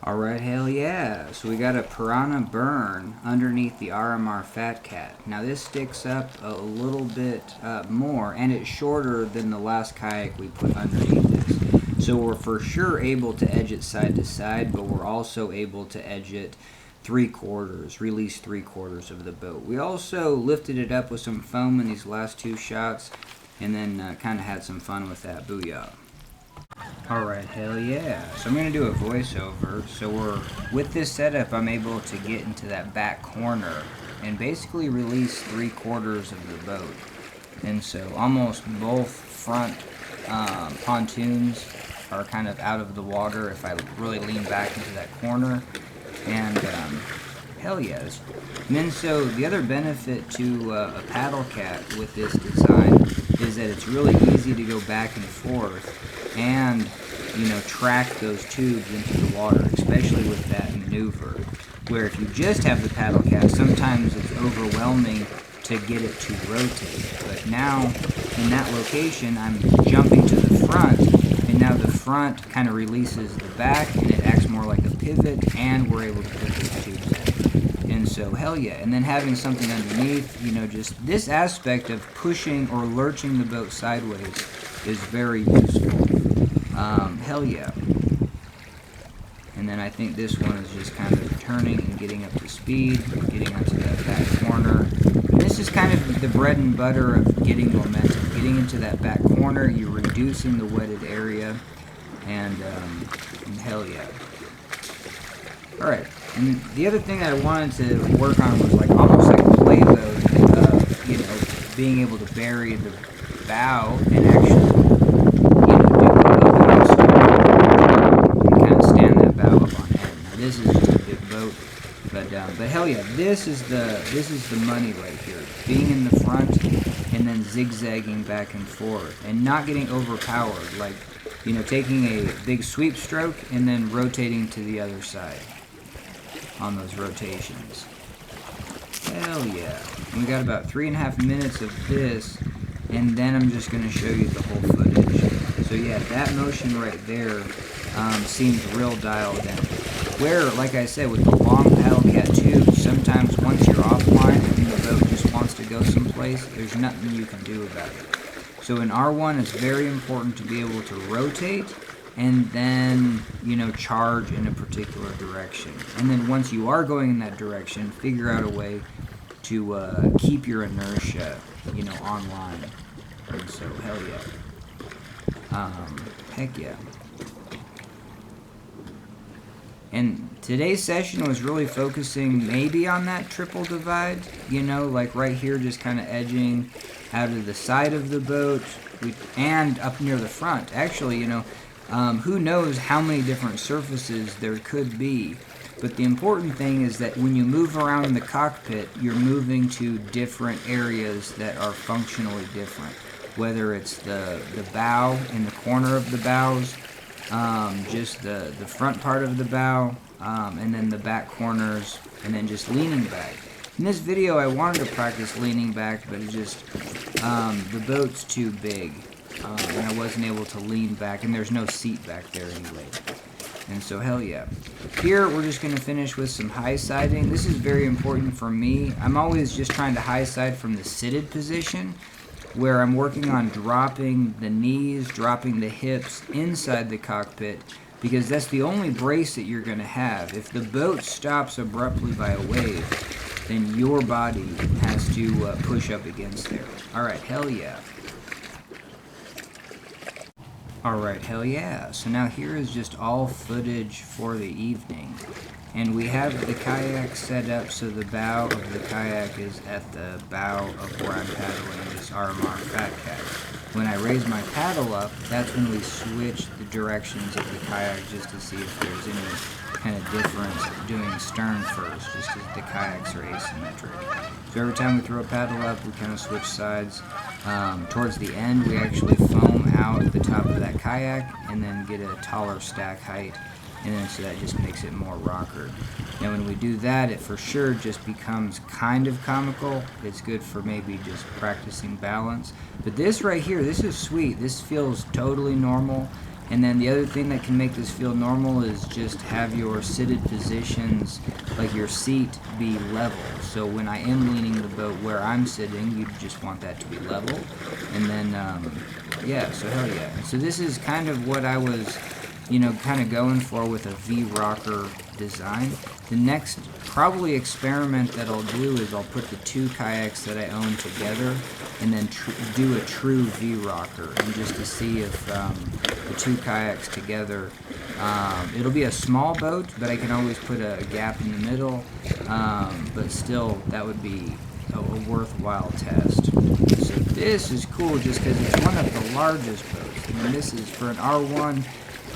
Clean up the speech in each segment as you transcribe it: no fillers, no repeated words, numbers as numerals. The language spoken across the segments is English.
Alright, hell yeah. So we got a Piranha Burn underneath the RMR Fat Cat. Now this sticks up a little bit more, and it's shorter than the last kayak we put underneath this. So we're for sure able to edge it side to side, but we're also able to edge it 3/4, release 3/4 of the boat. We also lifted it up with some foam in these last two shots, and then kind of had some fun with that. Booyah. Alright, hell yeah. So I'm going to do a voiceover. So with this setup, I'm able to get into that back corner and basically release 3/4 of the boat. And so almost both front pontoons are kind of out of the water if I really lean back into that corner. And hell yes. And then so the other benefit to a paddle cat with this design is that it's really easy to go back and forth and, track those tubes into the water, especially with that maneuver. Where if you just have the paddle cat, sometimes it's overwhelming to get it to rotate. But now, in that location, I'm jumping to the front, and now the front kind of releases the back, and it acts more like a pivot, and we're able to put those tubes in. And so, hell yeah. And then having something underneath, just this aspect of pushing or lurching the boat sideways is very useful. Hell yeah. And then I think this one is just kind of turning and getting up to speed, getting onto that back corner. And this is kind of the bread and butter of getting momentum. Getting into that back corner, you're reducing the wetted area, and hell yeah. Alright, and the other thing that I wanted to work on was almost like a play mode of, being able to bury the bow and actually this is just a big boat, but hell yeah, this is the money right here. Being in the front and then zigzagging back and forth and not getting overpowered, taking a big sweep stroke and then rotating to the other side on those rotations. Hell yeah. And we got about 3.5 minutes of this, and then I'm just going to show you the whole footage. So yeah, that motion right there seems real dialed in. Where, like I said, with the long paddle cat tube, sometimes once you're offline and the boat just wants to go someplace, there's nothing you can do about it. So in R1, it's very important to be able to rotate and then, charge in a particular direction. And then once you are going in that direction, figure out a way to keep your inertia, online. And so, hell yeah. Heck yeah. And today's session was really focusing maybe on that triple divide, like right here, just kind of edging out of the side of the boat and up near the front. Actually, who knows how many different surfaces there could be. But the important thing is that when you move around in the cockpit, you're moving to different areas that are functionally different. Whether it's the bow in the corner of the bows, just the front part of the bow, and then the back corners, and then just leaning back. In this video, I wanted to practice leaning back, but it just, the boat's too big, and I wasn't able to lean back, and there's no seat back there anyway. And so, hell yeah. Here, we're just going to finish with some high siding. This is very important for me. I'm always just trying to high side from the seated position, where I'm working on dropping the knees, dropping the hips inside the cockpit, because that's the only brace that you're going to have. If the boat stops abruptly by a wave, then your body has to push up against there. Alright, hell yeah. Alright, hell yeah. So now here is just all footage for the evening. And we have the kayak set up so the bow of the kayak is at the bow of where I'm paddling this RMR Fat Cat. When I raise my paddle up, that's when we switch the directions of the kayak just to see if there's any kind of difference doing stern first, just because the kayaks are asymmetric. So every time we throw a paddle up, we kind of switch sides. Towards the end, we actually foam out the top of that kayak and then get a taller stack height. And then so that just makes it more rockered. Now when we do that, it for sure just becomes kind of comical. It's good for maybe just practicing balance. But this right here, this is sweet. This feels totally normal. And then the other thing that can make this feel normal is just have your seated positions, like your seat, be level. So when I am leaning the boat where I'm sitting, you just want that to be level. And then, yeah, so hell yeah. And so this is kind of what I was, kind of going for with a V-rocker design. The next probably experiment that I'll do is I'll put the two kayaks that I own together and then do a true V-rocker, and just to see if the two kayaks together, it'll be a small boat, but I can always put a gap in the middle, but still that would be a worthwhile test. So this is cool just because it's one of the largest boats. I mean, this is for an R1,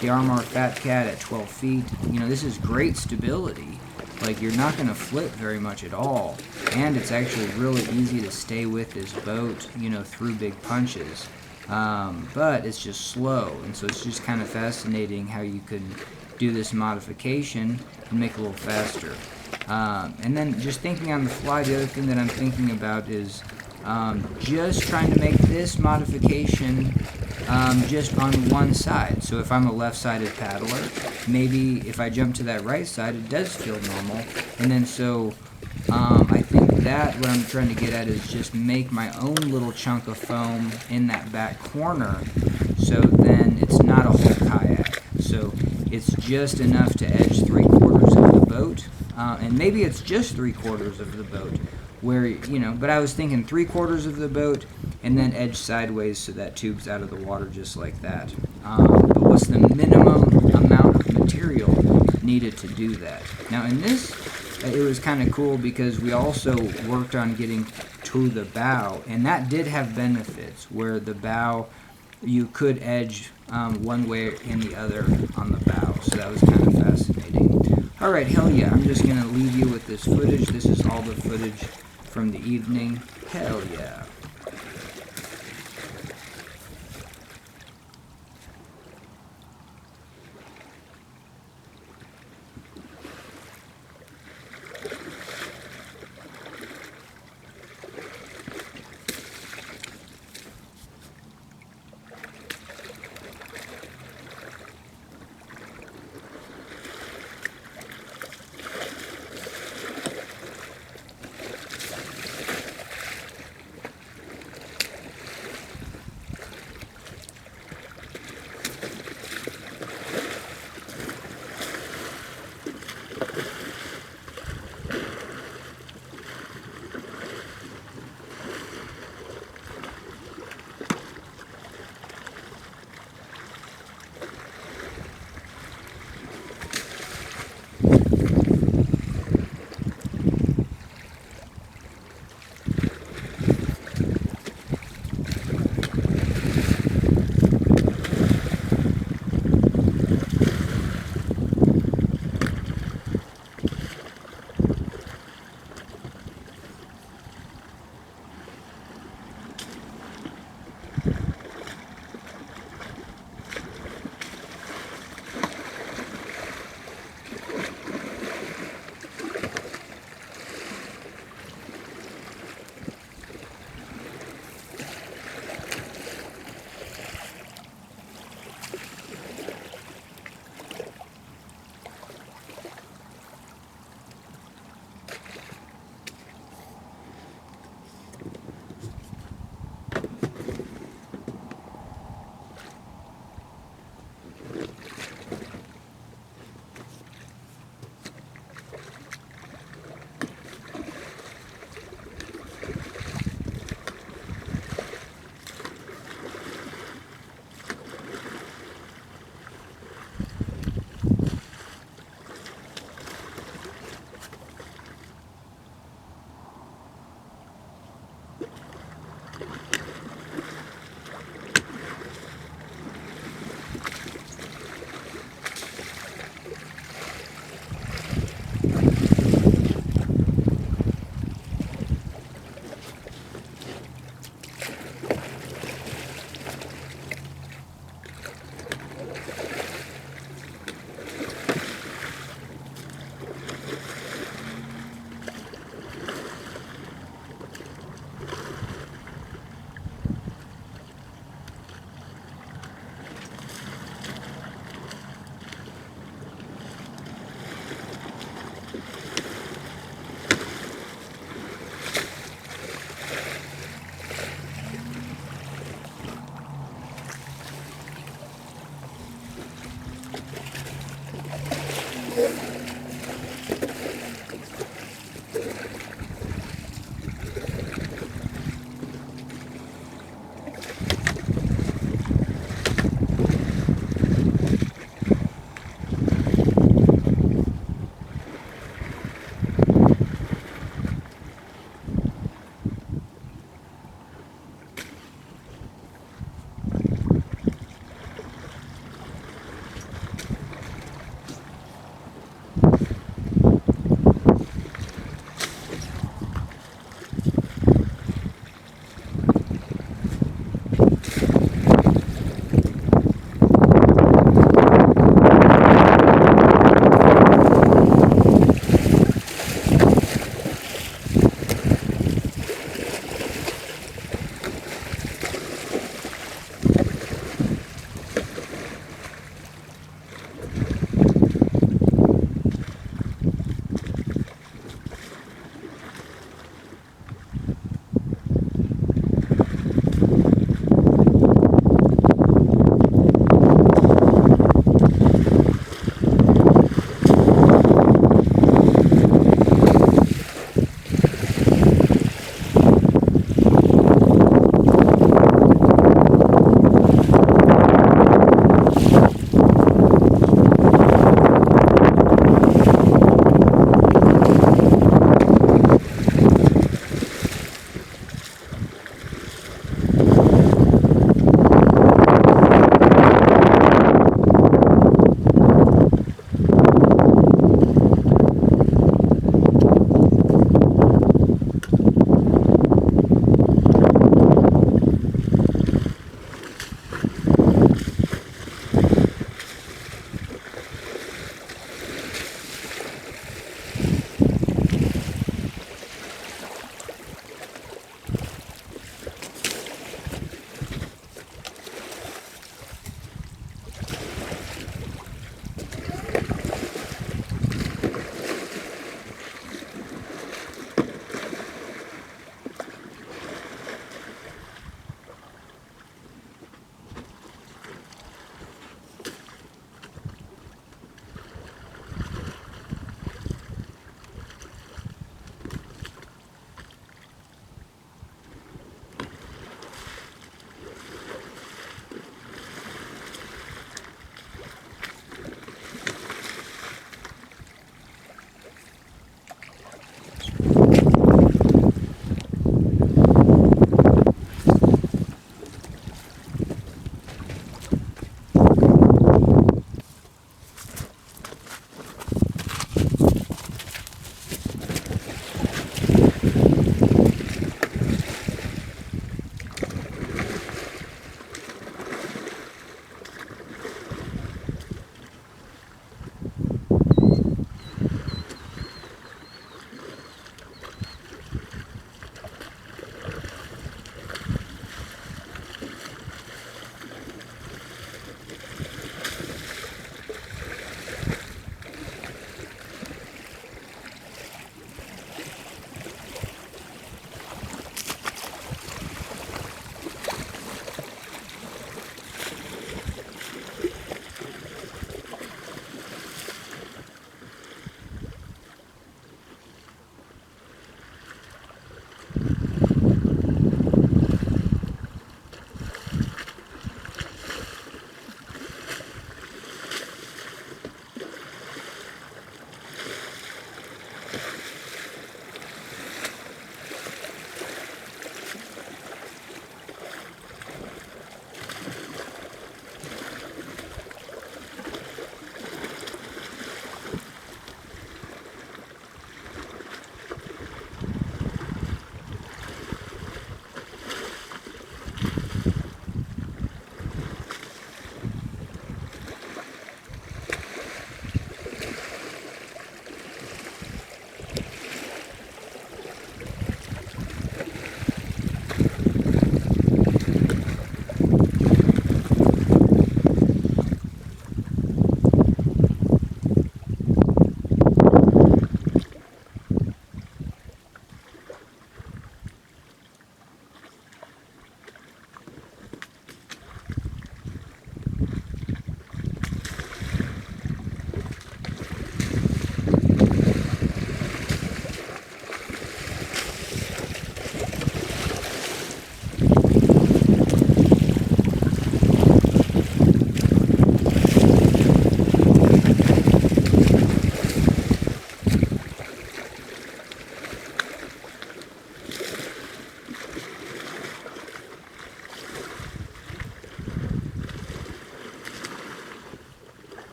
the RMR Fat Cat at 12 feet. This is great stability. Like, you're not going to flip very much at all, and it's actually really easy to stay with this boat, through big punches. But it's just slow, and so it's just kind of fascinating how you could do this modification and make it a little faster. And then just thinking on the fly, the other thing that I'm thinking about is just trying to make this modification just on one side. So if I'm a left-sided paddler, maybe if I jump to that right side, it does feel normal. And then so I think that what I'm trying to get at is just make my own little chunk of foam in that back corner, so then it's not a whole kayak. So it's just enough to edge 3/4 of the boat, and maybe it's just 3/4 of the boat, where, but I was thinking 3/4 of the boat and then edge sideways so that tube's out of the water just like that. But what's the minimum amount of material needed to do that? Now in this, it was kind of cool because we also worked on getting to the bow, and that did have benefits, where the bow, you could edge one way and the other on the bow, so that was kind of fascinating. Alright, hell yeah, I'm just going to leave you with this footage. This is all the footage from the evening. Hell yeah.